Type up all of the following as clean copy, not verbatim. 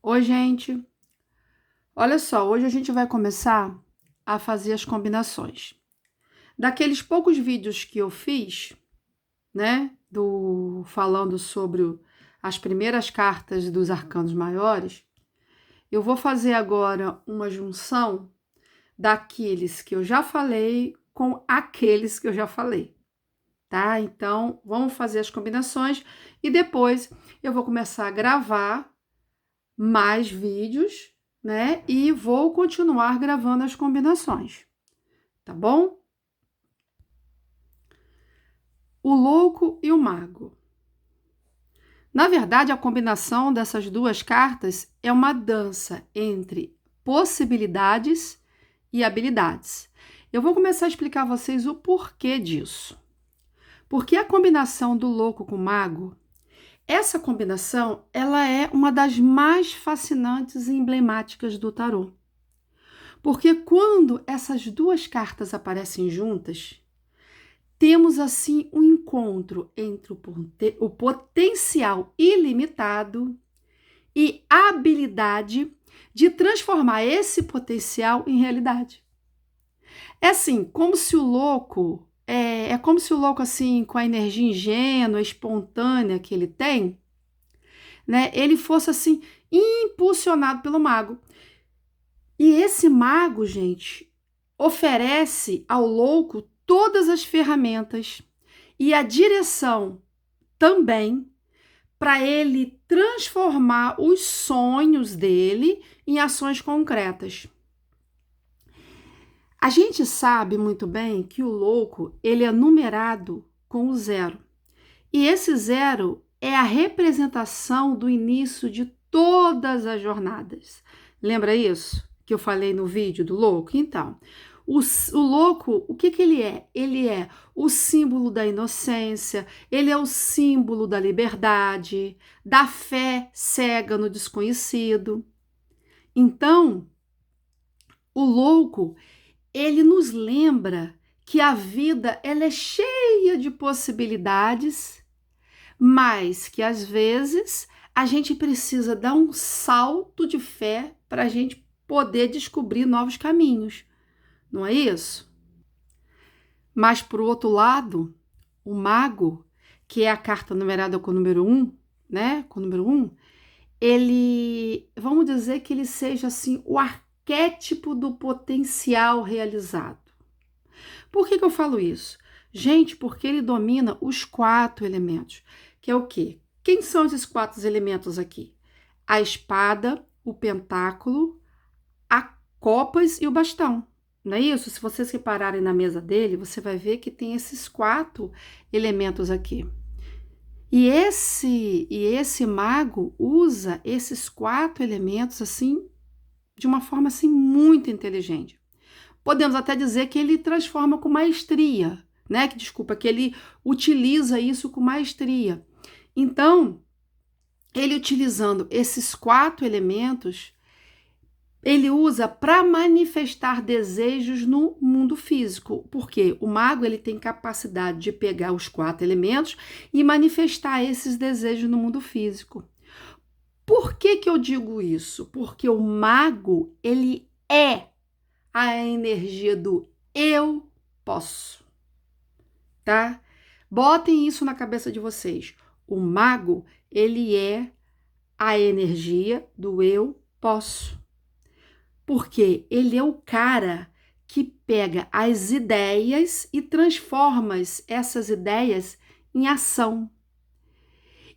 Oi, gente. Olha só, hoje a gente vai começar a fazer as combinações. Daqueles poucos vídeos que eu fiz, né, falando sobre as primeiras cartas dos arcanos maiores, eu vou fazer agora uma junção daqueles que eu já falei com aqueles que eu já falei, tá? Então, vamos fazer as combinações e depois eu vou começar a gravar mais vídeos, né? E vou continuar gravando as combinações, tá bom? O louco e o mago. Na verdade, a combinação dessas duas cartas é uma dança entre possibilidades e habilidades. Eu vou começar a explicar a vocês o porquê disso. Porque a combinação do louco com o mago, essa combinação, ela é uma das mais fascinantes e emblemáticas do tarô. Porque quando essas duas cartas aparecem juntas, temos assim um encontro entre o potencial ilimitado e a habilidade de transformar esse potencial em realidade. É assim, como se o louco é como se o louco assim, com a energia ingênua, espontânea que ele tem, né, ele fosse assim impulsionado pelo mago. E esse mago, gente, oferece ao louco todas as ferramentas e a direção também para ele transformar os sonhos dele em ações concretas. A gente sabe muito bem que o louco, ele é numerado com o zero. E esse zero é a representação do início de todas as jornadas. Lembra isso que eu falei no vídeo do louco? Então, o louco, o que ele é? Ele é o símbolo da inocência, ele é o símbolo da liberdade, da fé cega no desconhecido. Então, o louco, ele nos lembra que a vida ela é cheia de possibilidades, mas que às vezes a gente precisa dar um salto de fé para a gente poder descobrir novos caminhos, não é isso? Mas, por outro lado, o mago, que é a carta numerada com o número 1, né? Com o número 1, ele, vamos dizer que ele seja assim o arquétipo do potencial realizado. Por que eu falo isso? Gente, porque ele domina os 4 elementos, que é o quê? Quem são esses 4 elementos aqui? A espada, o pentáculo, a copas e o bastão. Não é isso? Se vocês repararem na mesa dele, você vai ver que tem esses 4 elementos aqui. E esse mago usa esses 4 elementos assim de uma forma assim muito inteligente. Podemos até dizer que ele transforma com maestria, né? Que ele utiliza isso com maestria. Então, ele utilizando esses 4 elementos, ele usa para manifestar desejos no mundo físico, porque o mago ele tem capacidade de pegar os 4 elementos e manifestar esses desejos no mundo físico. Por que eu digo isso? Porque o mago ele é a energia do eu posso, tá? Botem isso na cabeça de vocês. O mago, ele é a energia do eu posso. Porque ele é o cara que pega as ideias e transforma essas ideias em ação.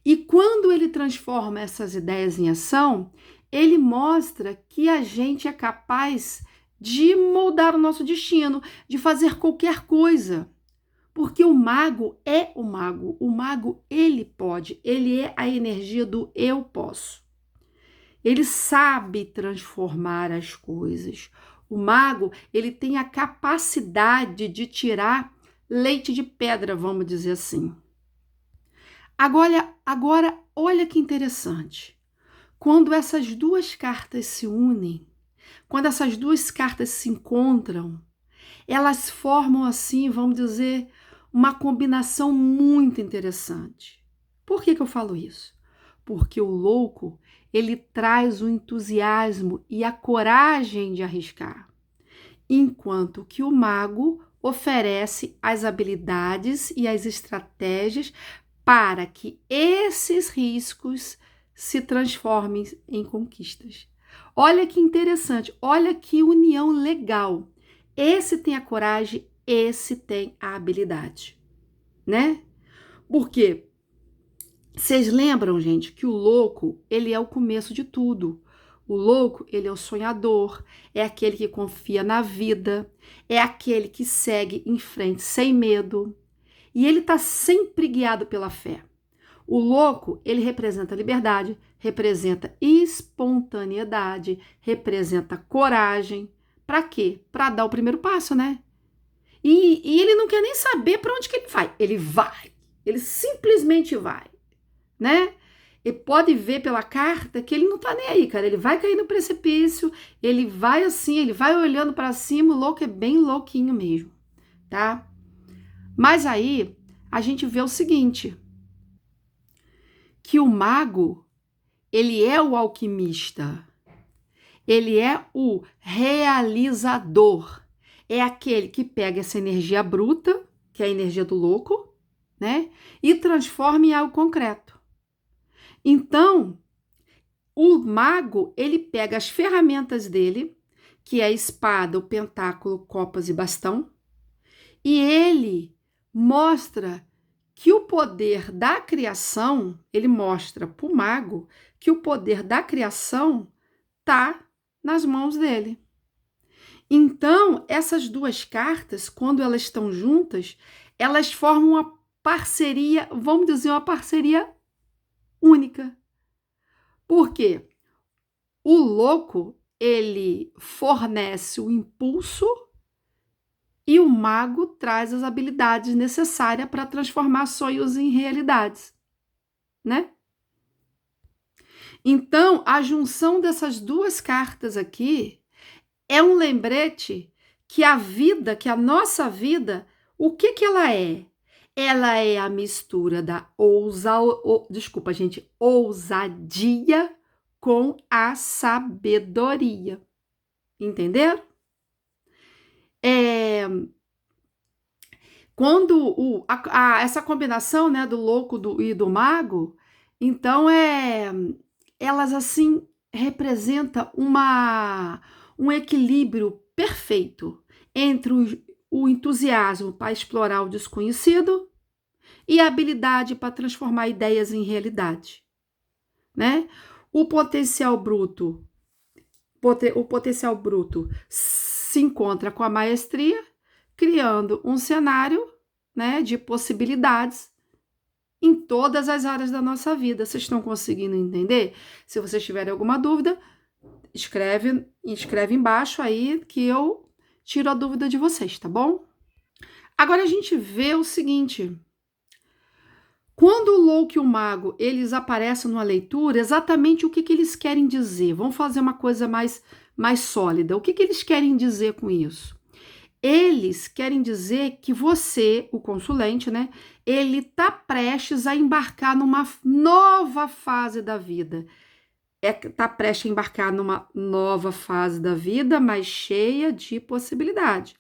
E quando ele transforma essas ideias em ação, ele mostra que a gente é capaz de moldar o nosso destino, de fazer qualquer coisa. Porque o mago é o mago. O mago, ele pode. Ele é a energia do eu posso. Ele sabe transformar as coisas. O mago, ele tem a capacidade de tirar leite de pedra, vamos dizer assim. Agora, olha que interessante. Quando essas duas cartas se unem, quando essas duas cartas se encontram, elas formam assim, vamos dizer, uma combinação muito interessante. Por que eu falo isso? Porque o louco, ele traz o entusiasmo e a coragem de arriscar, enquanto que o mago oferece as habilidades e as estratégias para que esses riscos se transformem em conquistas. Olha que interessante, olha que união legal. Esse tem a coragem, esse tem a habilidade, né? Por quê? Vocês lembram, gente, que o louco, ele é o começo de tudo. O louco, ele é o sonhador, é aquele que confia na vida, é aquele que segue em frente sem medo. E ele está sempre guiado pela fé. O louco, ele representa liberdade, representa espontaneidade, representa coragem. Para quê? Para dar o primeiro passo, né? E ele não quer nem saber para onde que ele vai. Ele vai. Ele simplesmente vai, né? E pode ver pela carta que ele não tá nem aí, cara. Ele vai cair no precipício, ele vai assim, ele vai olhando para cima. O louco é bem louquinho mesmo, tá? Mas aí a gente vê o seguinte, que o mago, ele é o alquimista, ele é o realizador, é aquele que pega essa energia bruta, que é a energia do louco, né, e transforma em algo concreto. Então, o mago, ele pega as ferramentas dele, que é a espada, o pentáculo, copas e bastão, e ele mostra que o poder da criação, ele mostra para o mago que o poder da criação está nas mãos dele. Então, essas duas cartas, quando elas estão juntas, elas formam uma parceria, vamos dizer, uma parceria única. Por quê? O louco, ele fornece o impulso e o mago traz as habilidades necessárias para transformar sonhos em realidades, né? Então, a junção dessas duas cartas aqui é um lembrete que a vida, que a nossa vida, o que que ela é? Ela é a mistura da ousadia com a sabedoria. Entenderam? Quando essa combinação, né, do louco e do mago, então elas assim representam um equilíbrio perfeito entre o entusiasmo para explorar o desconhecido e a habilidade para transformar ideias em realidade, né? O potencial bruto se encontra com a maestria, criando um cenário, né, de possibilidades em todas as áreas da nossa vida. Vocês estão conseguindo entender? Se vocês tiverem alguma dúvida, escreve embaixo aí que eu tiro a dúvida de vocês, tá bom? Agora a gente vê o seguinte, quando o louco e o mago, eles aparecem numa leitura, exatamente o que eles querem dizer? Vamos fazer uma coisa mais sólida. O que eles querem dizer com isso? Eles querem dizer que você, o consulente, né, ele está prestes a embarcar numa nova fase da vida. Está prestes a embarcar numa nova fase da vida, mas cheia de possibilidade.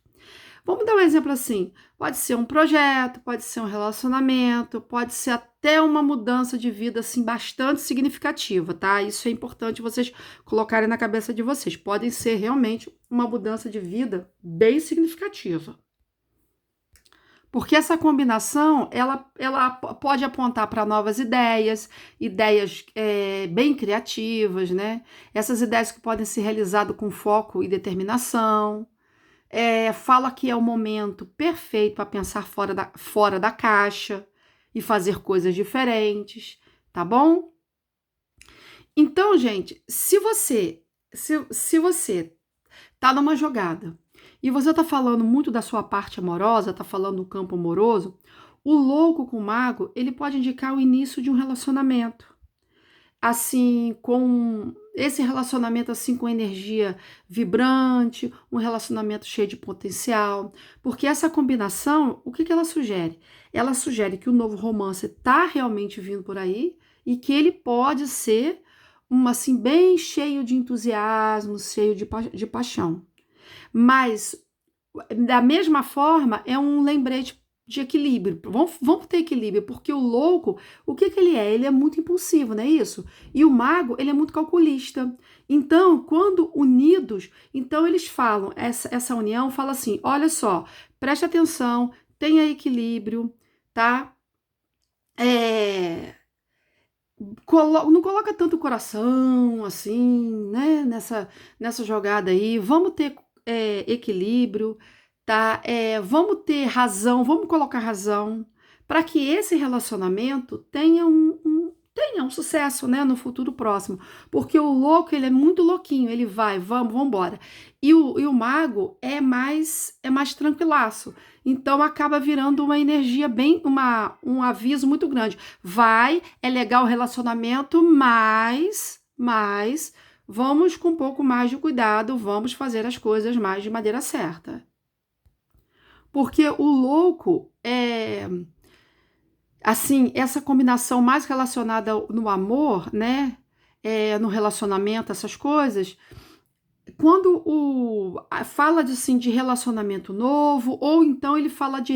Vamos dar um exemplo assim, pode ser um projeto, pode ser um relacionamento, pode ser até uma mudança de vida assim bastante significativa, tá? Isso é importante vocês colocarem na cabeça de vocês. Podem ser realmente uma mudança de vida bem significativa. Porque essa combinação, ela pode apontar para novas ideias bem criativas, né? Essas ideias que podem ser realizadas com foco e determinação. Fala que é o momento perfeito para pensar fora da caixa e fazer coisas diferentes, tá bom? Então, gente, se você tá numa jogada e você tá falando muito da sua parte amorosa, tá falando do campo amoroso, o louco com o mago, ele pode indicar o início de um relacionamento. Assim, com esse relacionamento assim com energia vibrante, um relacionamento cheio de potencial, porque essa combinação, o que ela sugere? Ela sugere que o novo romance está realmente vindo por aí e que ele pode ser assim, bem cheio de entusiasmo, cheio de paixão. Mas, da mesma forma, é um lembrete de equilíbrio. Vamos ter equilíbrio, porque o louco, o que que ele é? Ele é muito impulsivo, não é isso? E o mago, ele é muito calculista. Então, quando unidos, então eles falam, essa união fala assim, olha só, preste atenção, tenha equilíbrio, tá? Não coloca tanto coração, assim, né, nessa jogada aí. Vamos ter equilíbrio, tá? Vamos ter razão, vamos colocar razão para que esse relacionamento tenha um sucesso, né, no futuro próximo. Porque o louco, ele é muito louquinho, ele vai, vamos embora. E o mago é mais tranquilaço. Então acaba virando uma energia um aviso muito grande. Vai, é legal o relacionamento, mas vamos com um pouco mais de cuidado, vamos fazer as coisas mais de maneira certa. Porque o louco assim, essa combinação mais relacionada no amor, né? No relacionamento, essas coisas, quando fala de relacionamento novo, ou então ele fala de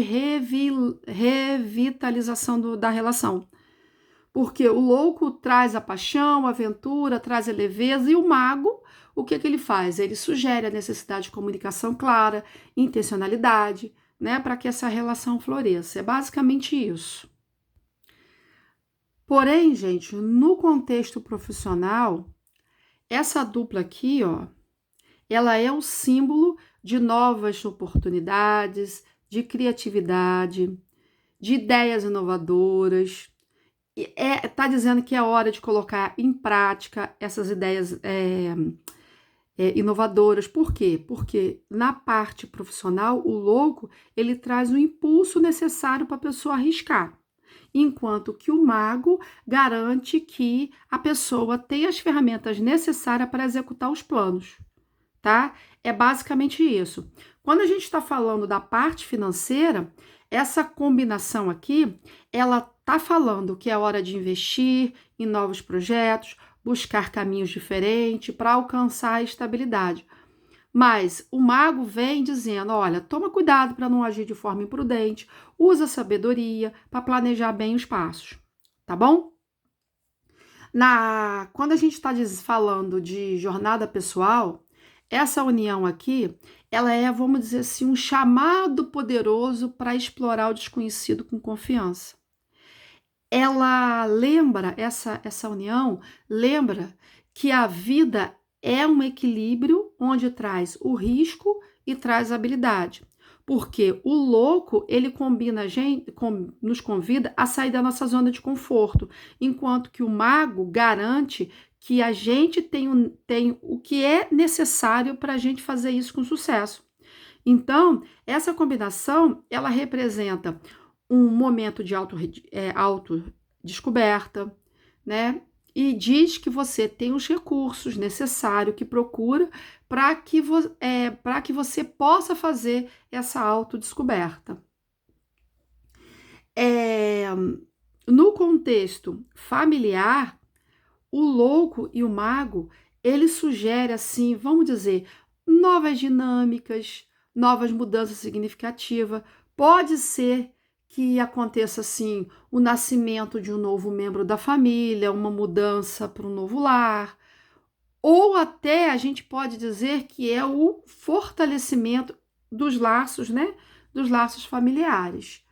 revitalização da relação. Porque o louco traz a paixão, a aventura, traz a leveza, e o mago, o que ele faz? Ele sugere a necessidade de comunicação clara, intencionalidade, né, para que essa relação floresça. É basicamente isso. Porém, gente, no contexto profissional, essa dupla aqui, ó, ela é o símbolo de novas oportunidades, de criatividade, de ideias inovadoras. Tá dizendo que é hora de colocar em prática essas ideias inovadoras. Por quê? Porque na parte profissional, o louco, ele traz o impulso necessário para a pessoa arriscar, enquanto que o mago garante que a pessoa tem as ferramentas necessárias para executar os planos, tá? É basicamente isso. Quando a gente está falando da parte financeira, essa combinação aqui, ela está falando que é hora de investir em novos projetos, buscar caminhos diferentes para alcançar a estabilidade. Mas o mago vem dizendo, olha, toma cuidado para não agir de forma imprudente, usa sabedoria para planejar bem os passos, tá bom? Quando a gente está falando de jornada pessoal, essa união aqui, ela é, vamos dizer assim, um chamado poderoso para explorar o desconhecido com confiança. Ela lembra, essa união lembra que a vida é um equilíbrio onde traz o risco e traz a habilidade. Porque o louco, ele nos convida a sair da nossa zona de conforto, enquanto que o mago garante que a gente tem o que é necessário para a gente fazer isso com sucesso. Então, essa combinação, ela representa um momento de autodescoberta, né? E diz que você tem os recursos necessários que procura para que você possa fazer essa autodescoberta. No contexto familiar, o louco e o mago, ele sugere assim, vamos dizer, novas dinâmicas, novas mudanças significativas. Pode ser que aconteça assim o nascimento de um novo membro da família, uma mudança para um novo lar, ou até a gente pode dizer que é o fortalecimento dos laços, né? Dos laços familiares.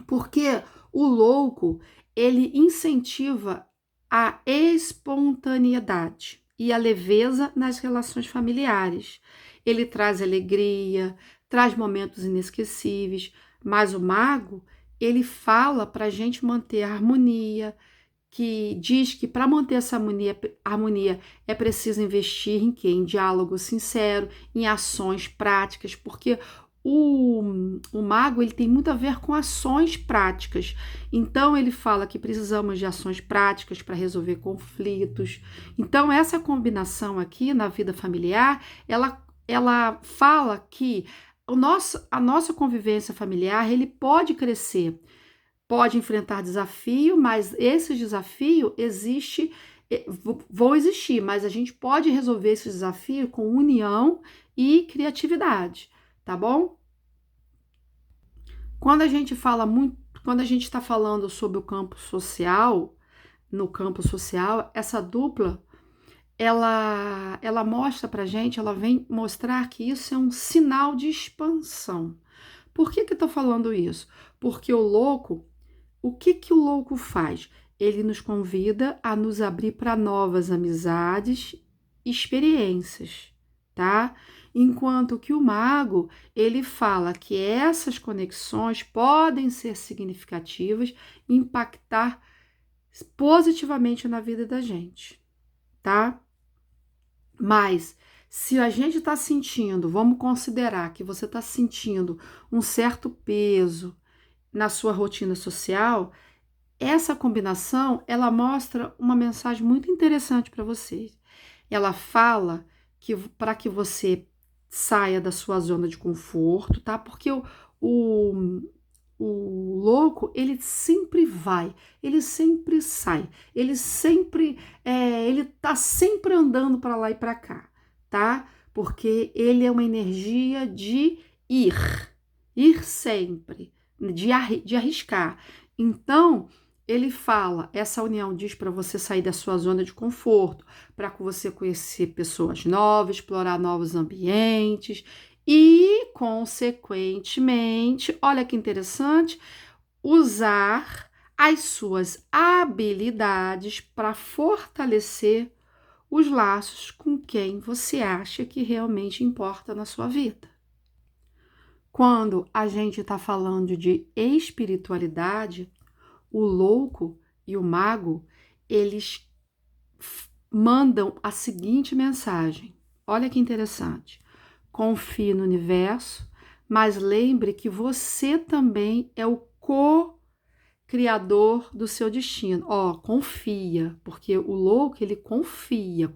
Porque o louco, ele incentiva a espontaneidade e a leveza nas relações familiares. Ele traz alegria, traz momentos inesquecíveis, mas o mago, ele fala para a gente manter a harmonia, que diz que para manter essa harmonia é preciso investir em quê? Em diálogo sincero, em ações práticas, porque o mago, ele tem muito a ver com ações práticas. Então ele fala que precisamos de ações práticas para resolver conflitos. Então essa combinação aqui na vida familiar, ela fala que a nossa convivência familiar, ele pode crescer, pode enfrentar desafio, mas esse desafio existe vão existir, mas a gente pode resolver esse desafio com união e criatividade, tá bom? Quando a gente fala muito, quando a gente está falando sobre o campo social, no campo social, essa dupla, ela mostra pra gente, ela vem mostrar que isso é um sinal de expansão. Por que eu tô falando isso? Porque o que o louco faz? Ele nos convida a nos abrir para novas amizades, experiências, tá? Enquanto que o mago, ele fala que essas conexões podem ser significativas e impactar positivamente na vida da gente, tá? Mas se a gente está sentindo, vamos considerar que você está sentindo um certo peso na sua rotina social, essa combinação, ela mostra uma mensagem muito interessante para vocês. Ela fala que para que você saia da sua zona de conforto, tá? Porque o, o louco, ele sempre vai, ele sempre sai, ele tá sempre andando para lá e para cá, tá? Porque ele é uma energia de ir sempre, de arriscar. Então, ele fala, essa união diz para você sair da sua zona de conforto, para você conhecer pessoas novas, explorar novos ambientes e, consequentemente, olha que interessante, usar as suas habilidades para fortalecer os laços com quem você acha que realmente importa na sua vida. Quando a gente está falando de espiritualidade, o louco e o mago, eles mandam a seguinte mensagem. Olha que interessante. Confie no universo, mas lembre que você também é o co-criador do seu destino. Confia, porque o louco, ele confia,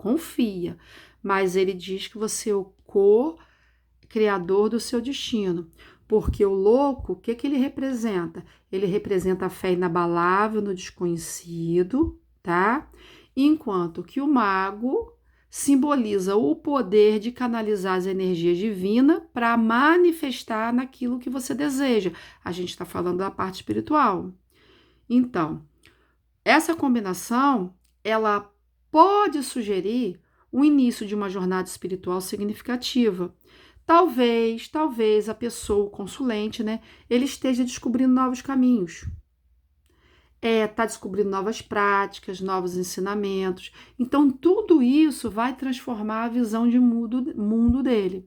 mas ele diz que você é o co-criador do seu destino. Porque o louco, o que ele representa? Ele representa a fé inabalável no desconhecido, tá? Enquanto que o mago simboliza o poder de canalizar as energias divinas para manifestar naquilo que você deseja. A gente está falando da parte espiritual. Então, essa combinação, ela pode sugerir o início de uma jornada espiritual significativa. Talvez a pessoa, o consulente, né, ele esteja descobrindo novos caminhos. Tá descobrindo novas práticas, novos ensinamentos. Então, tudo isso vai transformar a visão de mundo dele.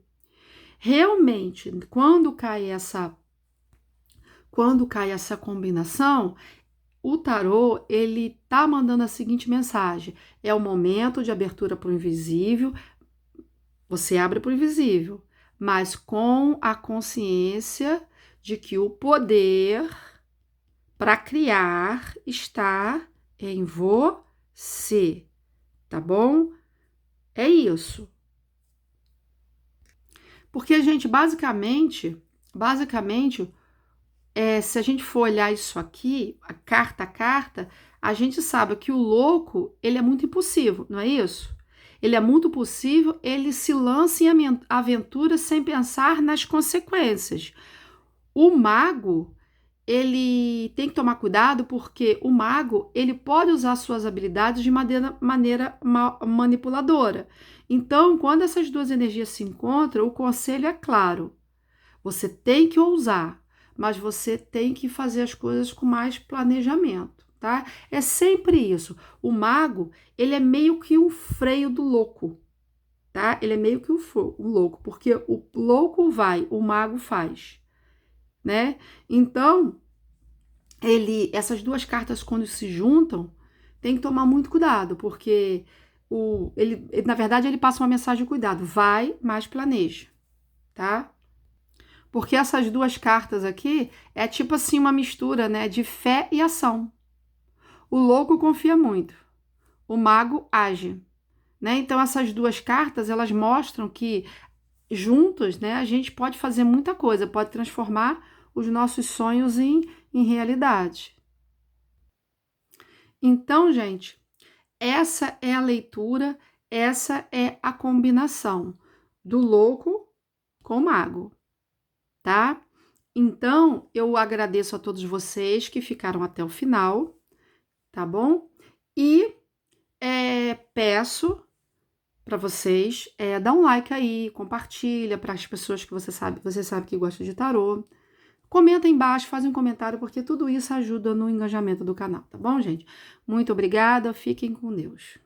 Realmente, quando cai essa combinação, o tarô, ele tá mandando a seguinte mensagem: é o momento de abertura para o invisível. Você abre para o invisível, mas com a consciência de que o poder para criar está em você, tá bom? É isso. Porque a gente basicamente, se a gente for olhar isso aqui, a carta, a gente sabe que o louco, ele é muito impulsivo, não é isso? Ele é muito possível, ele se lança em aventura sem pensar nas consequências. O mago, ele tem que tomar cuidado porque o mago, ele pode usar suas habilidades de maneira manipuladora. Então, quando essas duas energias se encontram, o conselho é claro. Você tem que ousar, mas você tem que fazer as coisas com mais planejamento, tá? É sempre isso. O mago, ele é meio que um freio do louco, tá? Ele é meio que o louco, porque o louco vai, o mago faz, né? Então, essas duas cartas, quando se juntam, tem que tomar muito cuidado, porque na verdade, ele passa uma mensagem de cuidado. Vai, mas planeja, tá? Porque essas duas cartas aqui é tipo assim uma mistura, né, de fé e ação. O louco confia muito, o mago age, né? Então essas duas cartas, elas mostram que juntos, né, a gente pode fazer muita coisa, pode transformar os nossos sonhos em realidade. Então, gente, essa é a leitura, essa é a combinação do louco com o mago, tá? Então, eu agradeço a todos vocês que ficaram até o final, tá bom? E peço para vocês dar um like aí, compartilha para as pessoas que você sabe que gostam de tarô. Comenta aí embaixo, faz um comentário, porque tudo isso ajuda no engajamento do canal, tá bom, gente? Muito obrigada, fiquem com Deus.